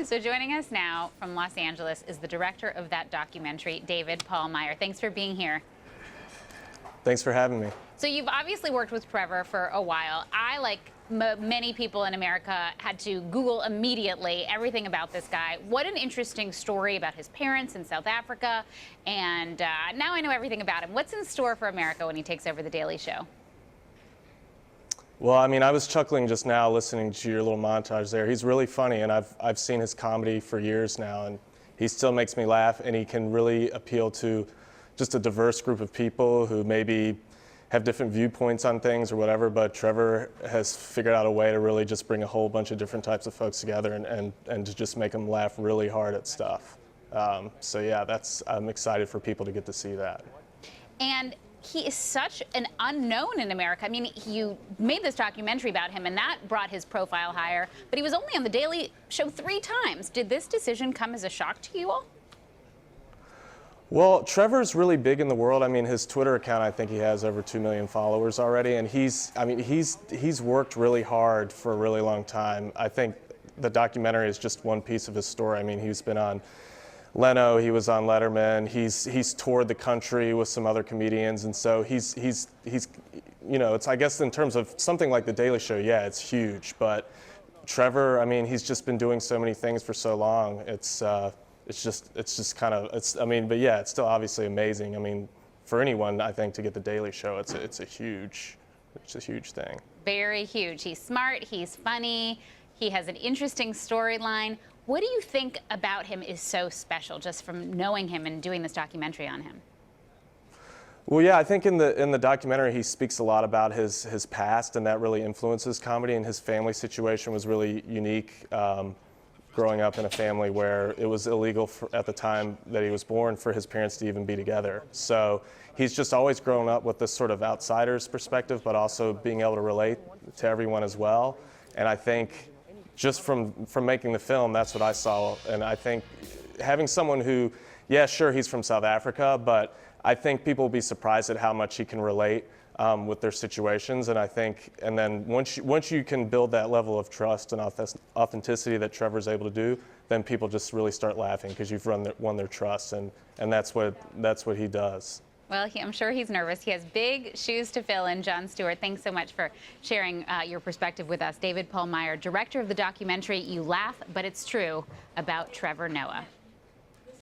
So joining us now from Los Angeles is the director of that documentary, David Paul Meyer. Thanks for being here. Thanks for having me. So you've obviously worked with Trevor for a while. I, like many people in America, had to Google immediately everything about this guy. What an interesting story about his parents in South Africa. And now I know everything about him. What's in store for America when he takes over The Daily Show? Well, I mean, I was chuckling just now listening to your little montage there. He's really funny, and I've seen his comedy for years now, and he still makes me laugh, and he can really appeal to just a diverse group of people who maybe have different viewpoints on things or whatever, but Trevor has figured out a way to really just bring a whole bunch of different types of folks together and to just make them laugh really hard at stuff. So yeah, I'm excited for people to get to see that. And he is such an unknown in America. I mean, you made this documentary about him, and that brought his profile higher, but he was only on The Daily Show 3 times. Did this decision come as a shock to you all? Well, Trevor's really big in the world. I mean, his Twitter account, I think he has over 2 million followers already, and he's worked really hard for a really long time. I think the documentary is just one piece of his story. I mean, he's been on Leno, he was on Letterman, he's toured the country with some other comedians, and so he's you know, it's, I guess in terms of something like The Daily Show, yeah, it's huge, but Trevor, I mean, he's just been doing so many things for so long. It's just kind of, I mean, but yeah, it's still obviously amazing. I mean, for anyone, I think, to get The Daily Show, it's a huge thing. Very huge. He's smart, he's funny, he has an interesting storyline. What do you think about him is so special, just from knowing him and doing this documentary on him? Well, yeah, I think in the documentary he speaks a lot about his past, and that really influences comedy. And his family situation was really unique. Growing up in a family where it was illegal at the time that he was born for his parents to even be together. So he's just always grown up with this sort of outsider's perspective, but also being able to relate to everyone as well. And I think just from making the film, that's what I saw. And I think having someone who, yeah, sure, he's from South Africa, but I think people will be surprised at how much he can relate with their situations. And I think, and then once you can build that level of trust and authenticity that Trevor's able to do, then people just really start laughing because you've won their trust, and that's what he does. Well, I'm sure he's nervous. He has big shoes to fill. And Jon Stewart, thanks so much for sharing your perspective with us. David Paul Meyer, director of the documentary You Laugh, But It's True, about Trevor Noah.